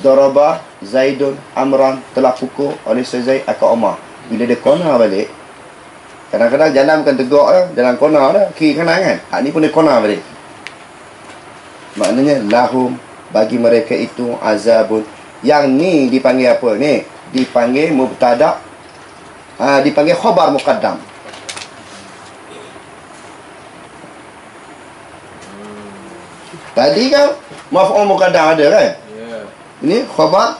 Darabah Zaidun Amran, telah pukul oleh Zaid akan Umar. Bila dia kona balik, kadang-kadang jalan bukan tegak lah, jalan kona dah, kiri kanan kan. Hak ni pun dia kona balik. Maknanya lahum, bagi mereka itu azabun. Yang ni dipanggil apa ni? Dipanggil mubtada', dipanggil khabar muqaddam. Tadi kan maf'ul muqaddam ada kan? Ya. Ini khabar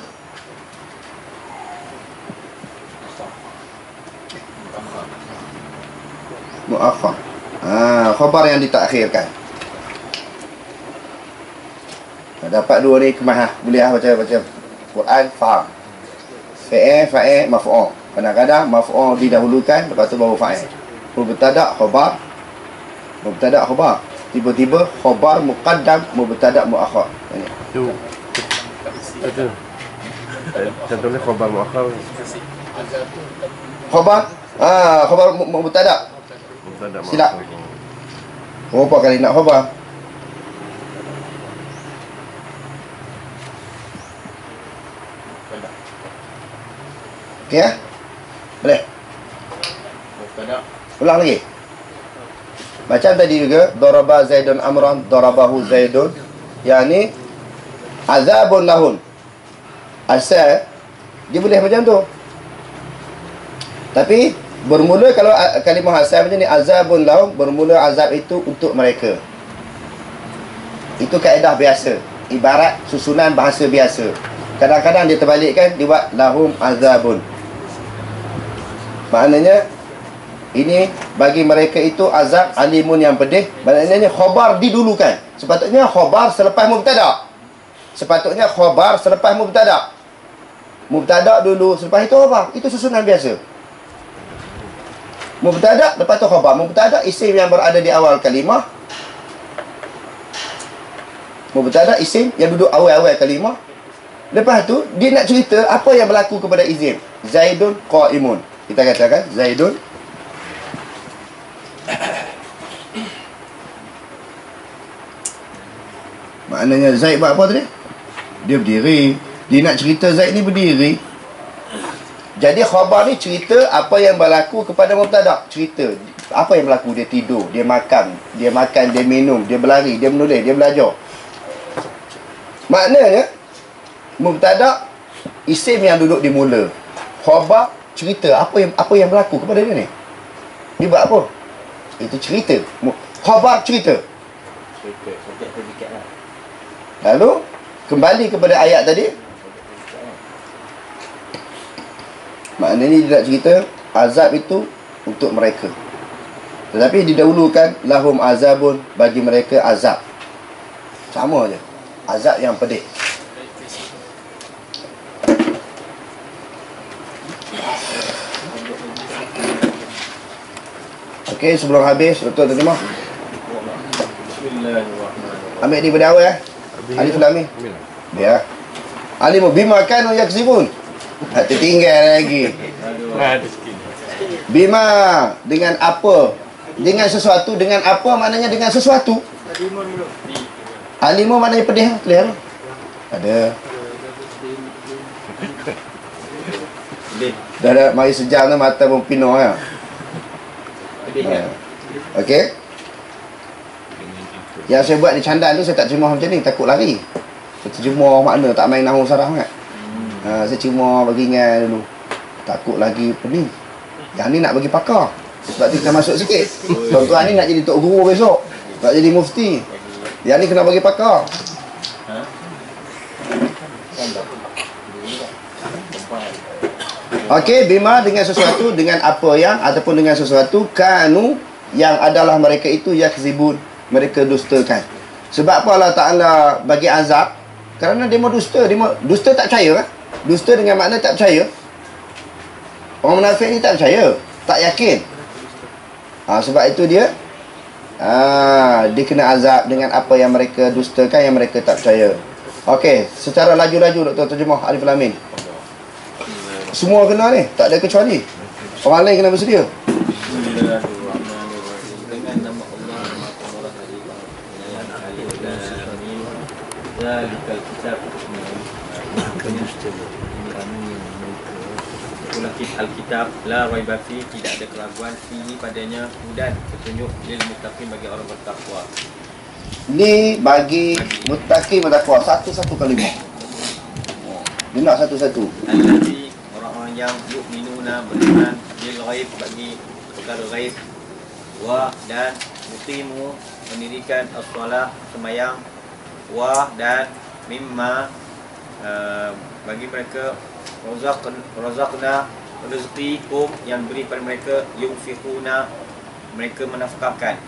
mu'akhkhar. Khabar yang ditakhirkan. Dapat dua ni kemah. Boleh baca Quran, faham. Fa'il, maf'ul. Kadang-kadang maf'ul didahulukan, lepas tu baru fa'il. Mubtada' khabar. Mubtada' khabar. Tiba-tiba khabar muqaddam, mubtada' mu'akhkhar. Ini. Tu. Itu. Contohnya khabar muakhar. Khabar, khabar mubtada'. Silap. Berapa kali nak khabar? Okey ya? Boleh? Ulang lagi. Macam tadi juga, daraba Zaidun Amran, darabahu Zaidun. Yang ni azabun lahun. Asal dia boleh macam tu. Tapi bermula, kalau kalimah asal macam ni, azabun lahum, bermula azab itu untuk mereka. Itu kaedah biasa, ibarat susunan bahasa biasa. Kadang-kadang dia terbalikkan, dia buat lahum azabun. Maknanya ini bagi mereka itu azab alimun yang pedih. Maknanya khabar didulukan. Sepatutnya khabar selepas mubtada'. Sepatutnya khabar selepas mubtada'. Mubtada' dulu, selepas itu apa? Itu susunan biasa. Mubtada', lepas tu khabar. Mubtada' isim yang berada di awal kalimah. Mubtada' isim yang duduk awal-awal kalimah. Lepas tu dia nak cerita apa yang berlaku kepada isim. Zaidun qa'imun. Kita katakan Zaidun maknanya Zaid buat apa tadi? Dia berdiri. Dia nak cerita Zaid ni berdiri. Jadi khabar ni cerita apa yang berlaku kepada mubtada'. Cerita apa yang berlaku. Dia tidur, dia makan, dia minum, dia berlari, dia menulis, dia belajar. Maknanya mubtada' isim yang duduk di mula. Khabar cerita apa yang berlaku kepada dia ni. Dia buat apa? Itu cerita. Khabar cerita. Lalu kembali kepada ayat tadi. Maknanya dia nak cerita azab itu untuk mereka. Tetapi didahulukan lahum azabun, bagi mereka azab. Sama je. Azab yang pedih. Okey, sebelum habis betul terjemah. Bismillahirrahmanirrahim. Ambil daripada awal ya. Alif lam mim. Biar. Alimu bima kanu yaksibun. Tertinggal lagi. Bima, dengan apa? Dengan sesuatu, dengan apa maknanya dengan sesuatu? Alimu maknanya pedih, clear? Ada. Dah ada mari sejam tu mata pun pino ya. Okey. Yang saya buat di Candan tu saya tak terjemah macam ni, takut lari. Saya terjemah makna tak main nahu sarah sangat. Saya cuma bagi ingat dulu. Takut lagi apa ni. Yang ni nak bagi pakar. Sebab tu kita masuk sikit. Tuan-tuan ni nak jadi tok guru besok. Nak jadi mufti. Yang ni kena bagi pakar. Okey, bima dengan sesuatu, dengan apa yang ataupun dengan sesuatu kanu yang adalah mereka itu yakzibun, mereka dustakan. Sebab apa Allah Taala bagi azab? Kerana dia mau dusta, dusta tak percaya kan? Dusta dengan makna tak percaya. Orang munafik ni tak percaya, tak yakin. Sebab itu dia kena azab dengan apa yang mereka dustakan, yang mereka tak percaya. Okey, secara laju-laju Dr. Terjemah Alif Lam Mim. Semua kena ni, tak ada kecuali. Orang lain kena bersedia. Dengan nama Allah Zalikal kitab Al-Kitab la raiba fi, tidak ada keraguan fihi padanya, hudan petunjuk lil muttaqin, bagi orang bertakwa. Ni bagi muttaqin bertakwa, satu-satu kalimah. Dia nak satu-satu. Allazi, orang-orang yang yu'minuna, beriman, bil ghaib, bagi perkara ghaib, wa dan muqimu, mendirikan as-salah, sembahyang, wa dan mimma, bagi mereka razaqna, rezeki hum, yang beri pada mereka, yunfiquna, mereka menafkahkan,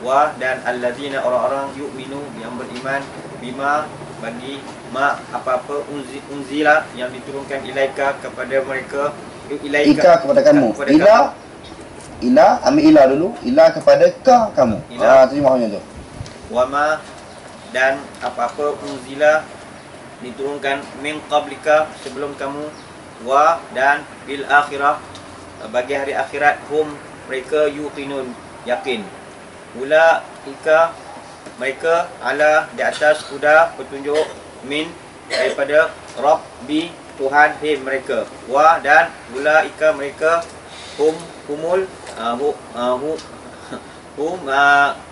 wa dan allazina, orang-orang yu'minu, yang beriman, bima, bagi ma, apa-apa unzila, yang diturunkan ilaika, kepada mereka, Ika kepada kamu. Ila ambil ila dulu, ila kepada ka kamu. Terima kasih tu. Wa ma, dan apa-apa unzila, diturunkan min qablika, sebelum kamu, wa dan bil akhirah, bagi hari akhirat, hum, mereka yuqinun, yakin, ulaika, mereka, ala, di atas, huda, petunjuk, min, daripada rabbi, Tuhan, him, mereka, wa dan ulaika, mereka, humul,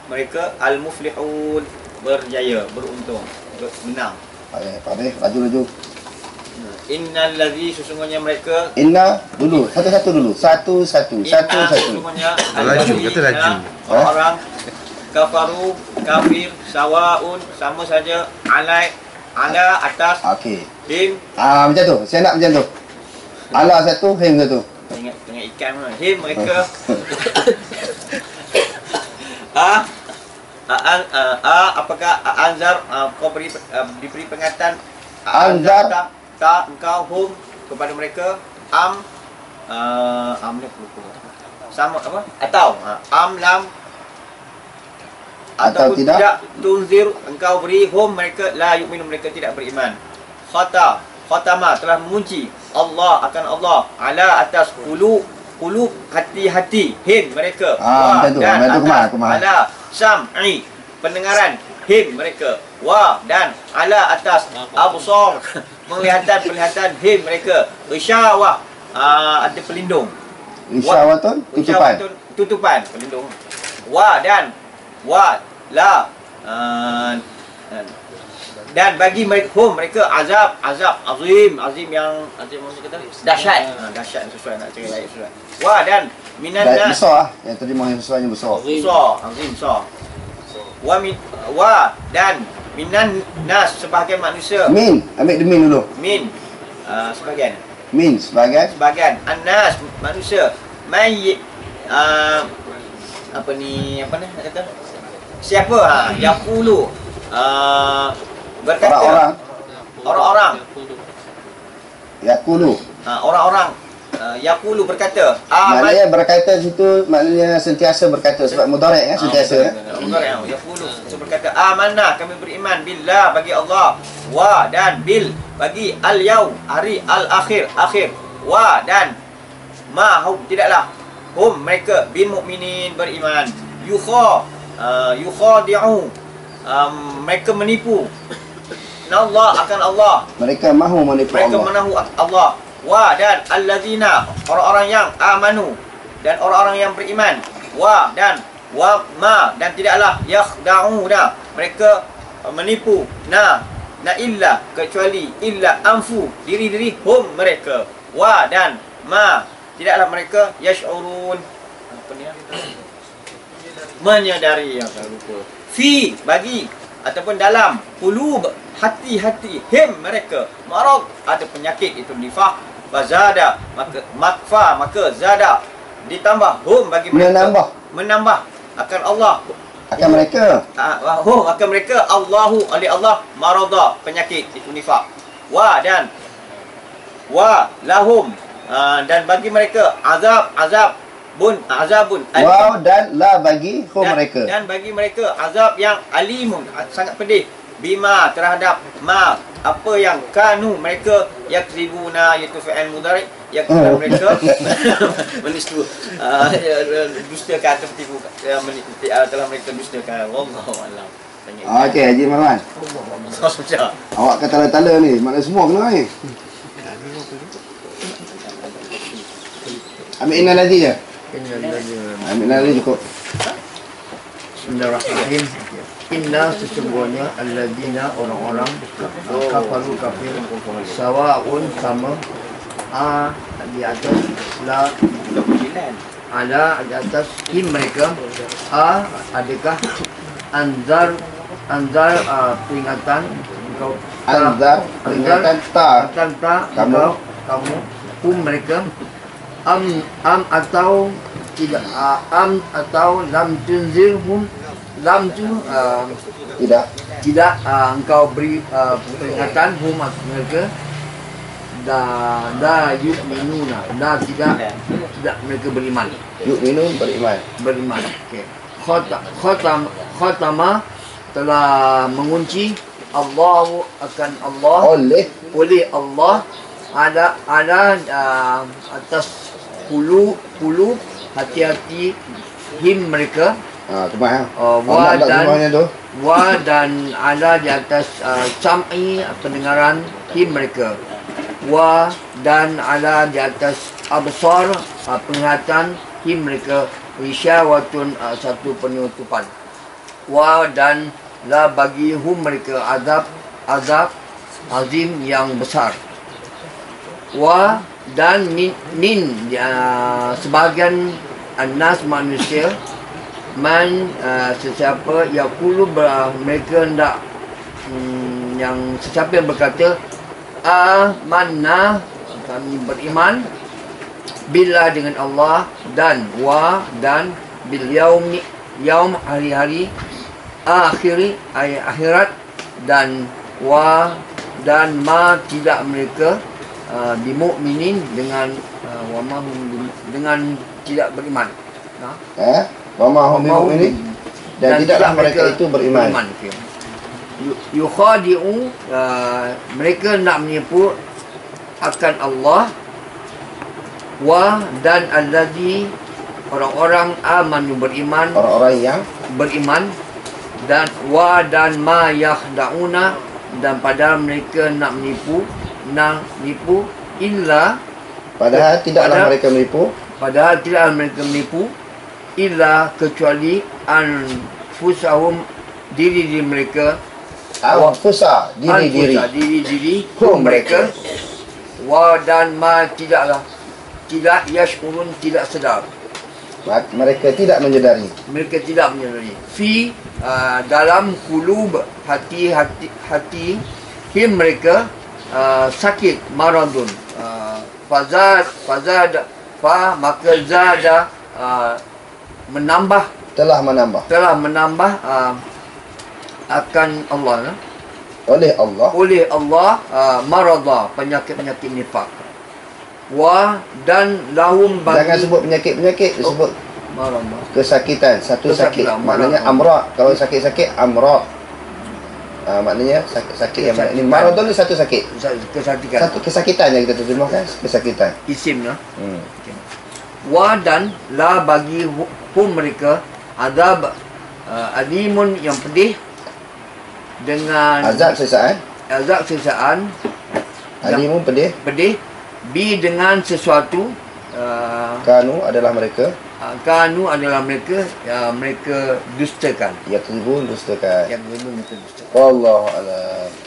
mereka al-muflihun, berjaya, beruntung, menang. Padeh, laju-laju. Innal ladzi, sesungguhnya mereka, Inna dulu, satu-satu dulu. Satu-satu. sesungguhnya Laju, kata laju. orang kafaru, kafir, sawaun, sama saja, ala, atas, Okey. him, Macam tu. Saya nak macam tu. Ala satu, him satu. ingat ikan mana, him, mereka, apakah anzar, kau diberi peringatan, Anzar, tak engkau hum, kepada mereka, ni lupa, sama apa, atau lam, Atau ataupun tidak. tunzir, engkau beri hum, mereka la yu'minu, mereka tidak beriman. Khatama, telah mengunci Allah, akan Allah, ala, atas, qulub, hati-hati, him, mereka, macam tu. dan Macam tu atas, kemana? ala, sam'i, pendengaran, him, mereka, wa dan ala, atas, absar, penglihatan, him, mereka, isyawah, ada pelindung, Isyawatun, tutupan, pelindung, wa dan la, dan bagi mereka azab azim yang maksud kata dahsyat, dahsyat sesuai nak cakap lain sesuai, wa dan minan nas, besar yang terjemah yang sesuai yang besar. azim wa dan minan nas, sebahagian manusia, Min, ambil the min dulu. min, sebahagian, Min sebagai annas, manusia, mai, apa ni nak kata, siapa, yaqulu, berkata, orang-orang, yaqulu. orang-orang, yaqulu, berkata, Maknanya berkata situ maknanya sentiasa berkata, sebab mudhari' kan, sentiasa kan. yaqulu, berkata, amanah, kami beriman, billah, bagi Allah, wa dan bil, bagi al-yaum, hari al-akhir, wa dan ma, tidaklah, hum, mereka, bil mu'minin, beriman, yukhadi'u, mereka menipu, Allah, akan Allah, Mereka mahu menipu mereka Allah. menahu Allah, Wa dan allazina, orang-orang yang amanu, dan orang-orang yang beriman. Wa dan wa ma, dan tidaklah yakhda'una, mereka menipu, na illa, kecuali illa anfu, diri-diri hum mereka. Wa dan ma, tidaklah mereka yash'urun, apa ni, menyadari, yang saya lupa. Fi, bagi, ataupun dalam, qulub, hati-hati, him mereka, marad, ada penyakit, itu nifaq. Fazada, maka zada, ditambah, hum bagi mereka, menambah akan Allah, akan mereka, hum akan mereka, Allahu, oleh Allah, marada, penyakit, itu nifaq. Wa dan wa lahum, dan bagi mereka azabun, wow dan la bagi hum mereka, dan bagi mereka azab yang alimun, sangat pedih, bima, terhadap ma, apa yang kanu mereka yakribuna, iaitu fi'il mudhari, yang mereka menistu, dustakan atau tipu, telah mereka dustakan. Wallahu a'lam. Okey, Haji Maman, awak kata tala ni, makna semua kena air. Ambil innal ladzi je. Ambil innal ladzi cukup. Bismillahirrahmanirrahim. Inna, sesungguhnya alladzina, orang-orang kafaru kafir, sawa'un, sama, di atas, la ada di atas him mereka, adakah anzar peringatan engkau, Anzar peringatan ta kamu hum mereka, am atau tidak, am atau lam tunzirhum, lam tu tidak engkau beri peringatan hum mereka, da yu'minuna, tidak mereka beriman. yu'minun, beriman. Okey. Khatama telah mengunci Allahu akan Allah, oleh Allah, ada atas qulub, hati-hati him mereka, wa dan ada di atas sam'i, pendengaran him mereka, wa dan ada di atas absar, penglihatan him mereka, isyawatun, satu penutupan, wa dan la bagi hum mereka azab azim yang besar, wa dan min sebahagian anas manusia, man sesiapa yaqulu, mereka hendak yang sesiapa yang berkata amanna, kami beriman, bila dengan Allah, dan wa dan bil yaum hari-hari, akhiri akhirat, dan wa dan ma tidak mereka bimu'minin dengan wa ma hum dengan tidak beriman. Wa ma hum bimu'minin, dan tidaklah mereka itu beriman. Yukhadi'u, mereka nak menipu akan Allah, wa dan allazi, orang-orang amanu beriman, orang-orang yang beriman, dan wa dan ma yakhda'una, dan padahal mereka nak menipu illa, padahal tidaklah mereka menipu illa, kecuali anfusahum, diri mereka, diri mereka, wa dan ma tidak yashurun, tidak sedar, mereka tidak menyedari, fi dalam qulub, hati him mereka, sakit, maradun, maka zada, telah menambah akan Allah, oleh Allah, marada, penyakit nifaq, wa dan lahum bagi, jangan sebut penyakit, sebut marada, kesakitan, satu sakit, maknanya amra. Kalau sakit amra, maknanya sakit yang ini maradun ni satu sakit, satu kesakitan yang kita terjemahkan, kesakitan isim lah. Wa dan la bagi hum mereka, azab alimun, yang pedih, dengan azab sesaan, alimun pedih, bi dengan sesuatu Kanu adalah mereka. kanu adalah mereka mereka dustakan. Yakzibun, dustakan. Yang mereka dustakan. Wallahu a'lam.